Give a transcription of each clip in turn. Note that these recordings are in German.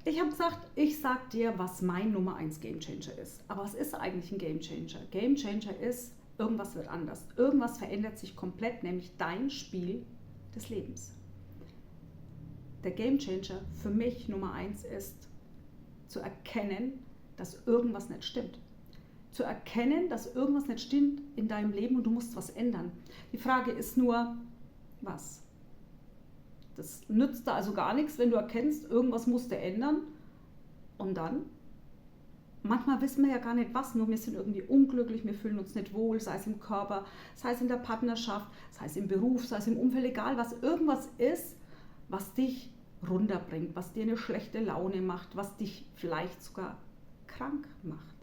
Ich habe gesagt, ich sag dir, was mein Nummer 1 Gamechanger ist. Aber was ist eigentlich ein Gamechanger? Gamechanger ist, irgendwas wird anders. Irgendwas verändert sich komplett, nämlich dein Spiel des Lebens. Der Gamechanger für mich Nummer 1 ist, zu erkennen, dass irgendwas nicht stimmt. Zu erkennen, dass irgendwas nicht stimmt in deinem Leben und du musst was ändern. Die Frage ist nur, was? Das nützt da also gar nichts, wenn du erkennst, irgendwas musst du ändern. Und dann? Manchmal wissen wir ja gar nicht was, nur wir sind irgendwie unglücklich, wir fühlen uns nicht wohl, sei es im Körper, sei es in der Partnerschaft, sei es im Beruf, sei es im Umfeld, egal was irgendwas ist, was dich runterbringt, was dir eine schlechte Laune macht, was dich vielleicht sogar krank macht.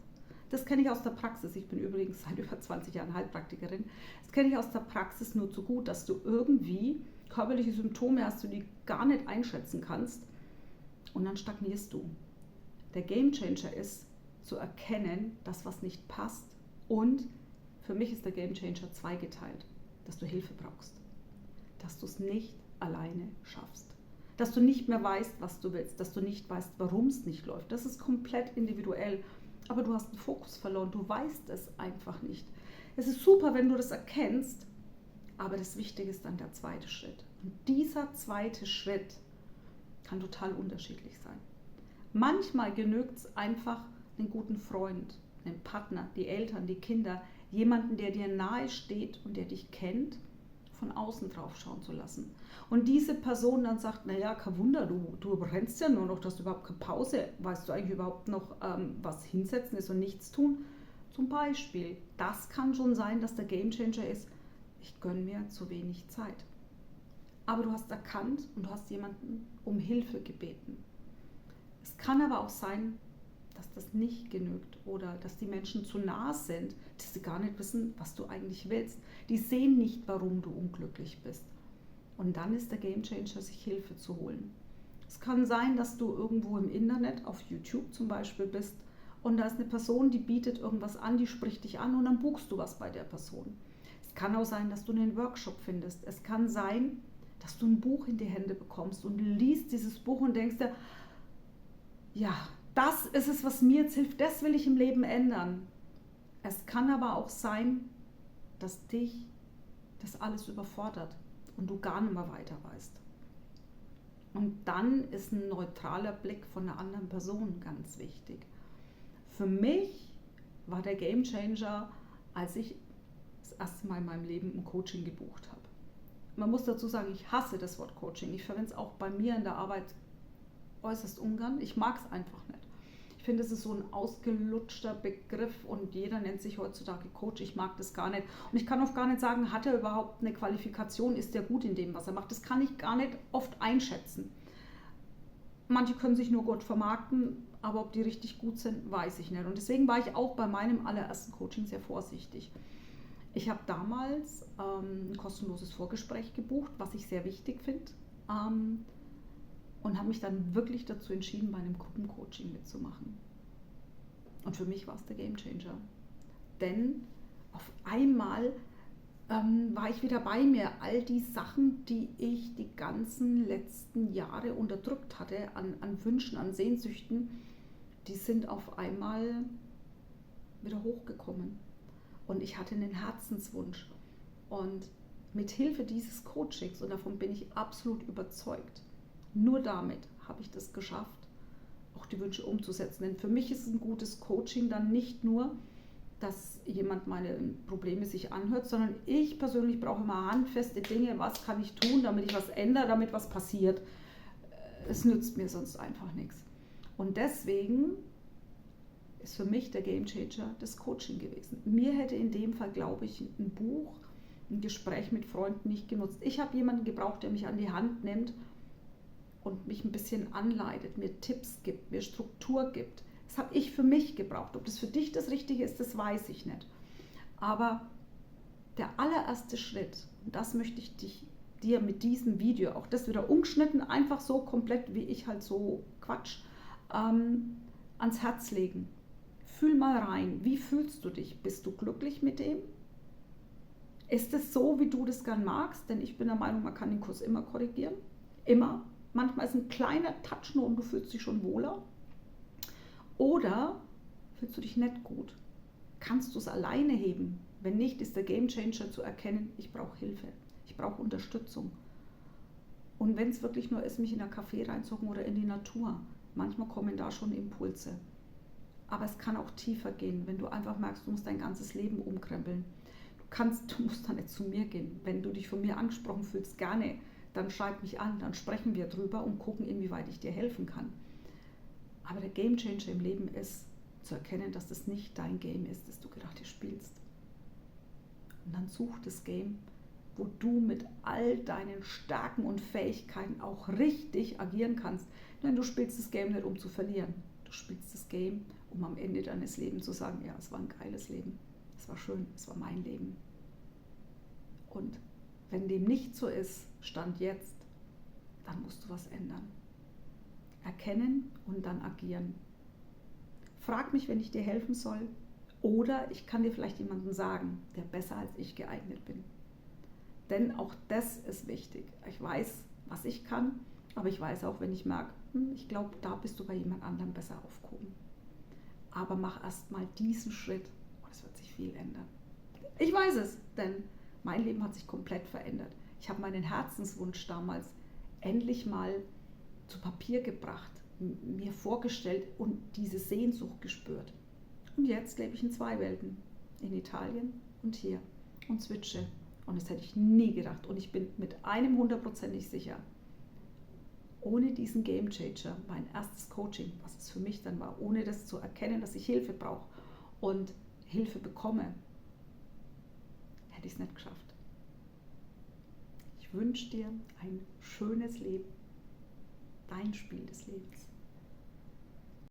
Das kenne ich aus der Praxis. Ich bin übrigens seit über 20 Jahren Heilpraktikerin. Das kenne ich aus der Praxis nur zu gut, dass du irgendwie körperliche Symptome hast, die gar nicht einschätzen kannst und dann stagnierst du. Der Gamechanger ist zu erkennen, dass was nicht passt und für mich ist der Gamechanger zweigeteilt, dass du Hilfe brauchst, dass du es nicht alleine schaffst, dass du nicht mehr weißt, was du willst, dass du nicht weißt, warum es nicht läuft. Das ist komplett individuell, aber du hast den Fokus verloren, du weißt es einfach nicht. Es ist super, wenn du das erkennst, aber das Wichtige ist dann der zweite Schritt. Und dieser zweite Schritt kann total unterschiedlich sein. Manchmal genügt es einfach, einen guten Freund, einen Partner, die Eltern, die Kinder, jemanden, der dir nahe steht und der dich kennt, von außen drauf schauen zu lassen. Und diese Person dann sagt, naja, kein Wunder, du rennst ja nur noch, du hast überhaupt keine Pause, weißt du eigentlich überhaupt noch, was hinsetzen ist und nichts tun? Zum Beispiel, das kann schon sein, dass der Gamechanger ist, ich gönne mir zu wenig Zeit. Aber du hast erkannt und du hast jemanden um Hilfe gebeten. Es kann aber auch sein, dass das nicht genügt oder dass die Menschen zu nah sind, dass sie gar nicht wissen, was du eigentlich willst. Die sehen nicht, warum du unglücklich bist. Und dann ist der Gamechanger, sich Hilfe zu holen. Es kann sein, dass du irgendwo im Internet, auf YouTube zum Beispiel bist und da ist eine Person, die bietet irgendwas an, die spricht dich an und dann buchst du was bei der Person. Es kann auch sein, dass du einen Workshop findest. Es kann sein, dass du ein Buch in die Hände bekommst und liest dieses Buch und denkst dir, ja, das ist es, was mir jetzt hilft, das will ich im Leben ändern. Es kann aber auch sein, dass dich das alles überfordert und du gar nicht mehr weiter weißt. Und dann ist ein neutraler Blick von einer anderen Person ganz wichtig. Für mich war der Gamechanger, als ich das erste Mal in meinem Leben ein Coaching gebucht habe. Man muss dazu sagen, ich hasse das Wort Coaching. Ich verwende es auch bei mir in der Arbeit äußerst ungern. Ich mag es einfach nicht. Ich finde, es ist so ein ausgelutschter Begriff und jeder nennt sich heutzutage Coach. Ich mag das gar nicht. Und ich kann auch gar nicht sagen, hat er überhaupt eine Qualifikation, ist er gut in dem, was er macht. Das kann ich gar nicht oft einschätzen. Manche können sich nur gut vermarkten, aber ob die richtig gut sind, weiß ich nicht. Und deswegen war ich auch bei meinem allerersten Coaching sehr vorsichtig. Ich habe damals ein kostenloses Vorgespräch gebucht, was ich sehr wichtig finde. Und habe mich dann wirklich dazu entschieden, bei einem Gruppencoaching mitzumachen. Und für mich war es der Gamechanger. Denn auf einmal war ich wieder bei mir. All die Sachen, die ich die ganzen letzten Jahre unterdrückt hatte, an Wünschen, an Sehnsüchten, die sind auf einmal wieder hochgekommen. Und ich hatte einen Herzenswunsch. Und mit Hilfe dieses Coachings, und davon bin ich absolut überzeugt, nur damit habe ich das geschafft, auch die Wünsche umzusetzen. Denn für mich ist ein gutes Coaching dann nicht nur, dass jemand meine Probleme sich anhört, sondern ich persönlich brauche immer handfeste Dinge, was kann ich tun, damit ich was ändere, damit was passiert. Es nützt mir sonst einfach nichts. Und deswegen ist für mich der Gamechanger das Coaching gewesen. Mir hätte in dem Fall, glaube ich, ein Buch, ein Gespräch mit Freunden nicht genutzt. Ich habe jemanden gebraucht, der mich an die Hand nimmt und mich ein bisschen anleitet, mir Tipps gibt, mir Struktur gibt. Das habe ich für mich gebraucht. Ob das für dich das Richtige ist, das weiß ich nicht. Aber der allererste Schritt, und das möchte ich dir mit diesem Video, auch das wieder umgeschnitten, einfach so komplett, wie ich halt so quatsch, ans Herz legen. Fühl mal rein, wie fühlst du dich? Bist du glücklich mit dem? Ist es so, wie du das gern magst? Denn ich bin der Meinung, man kann den Kurs immer korrigieren. Immer. Manchmal ist ein kleiner Touch nur und du fühlst dich schon wohler. Oder fühlst du dich nicht gut? Kannst du es alleine heben? Wenn nicht, ist der Gamechanger zu erkennen, ich brauche Hilfe, ich brauche Unterstützung. Und wenn es wirklich nur ist, mich in einen Café reinzuhocken oder in die Natur, manchmal kommen da schon Impulse. Aber es kann auch tiefer gehen, wenn du einfach merkst, du musst dein ganzes Leben umkrempeln. Du musst da nicht zu mir gehen. Wenn du dich von mir angesprochen fühlst, gerne, dann schreib mich an, dann sprechen wir drüber und gucken, inwieweit ich dir helfen kann. Aber der Gamechanger im Leben ist, zu erkennen, dass das nicht dein Game ist, das du gerade spielst. Und dann such das Game, wo du mit all deinen Stärken und Fähigkeiten auch richtig agieren kannst. Nein, du spielst das Game nicht, um zu verlieren. Du spielst das Game, um am Ende deines Lebens zu sagen, ja, es war ein geiles Leben, es war schön, es war mein Leben. Und wenn dem nicht so ist, Stand jetzt, dann musst du was ändern. Erkennen und dann agieren. Frag mich, wenn ich dir helfen soll, oder ich kann dir vielleicht jemanden sagen, der besser als ich geeignet bin. Denn auch das ist wichtig. Ich weiß, was ich kann, aber ich weiß auch, wenn ich merke, ich glaube, da bist du bei jemand anderem besser aufgehoben. Aber mach erst mal diesen Schritt und es wird sich viel ändern. Ich weiß es, denn mein Leben hat sich komplett verändert. Ich habe meinen Herzenswunsch damals endlich mal zu Papier gebracht, mir vorgestellt und diese Sehnsucht gespürt. Und jetzt lebe ich in 2 Welten, in Italien und hier und switche. Und das hätte ich nie gedacht. Und ich bin mit einem 100%ig sicher, ohne diesen Gamechanger, mein erstes Coaching, was es für mich dann war, ohne das zu erkennen, dass ich Hilfe brauche und Hilfe bekomme, hätte ich es nicht geschafft. Ich wünsche dir ein schönes Leben, dein Spiel des Lebens.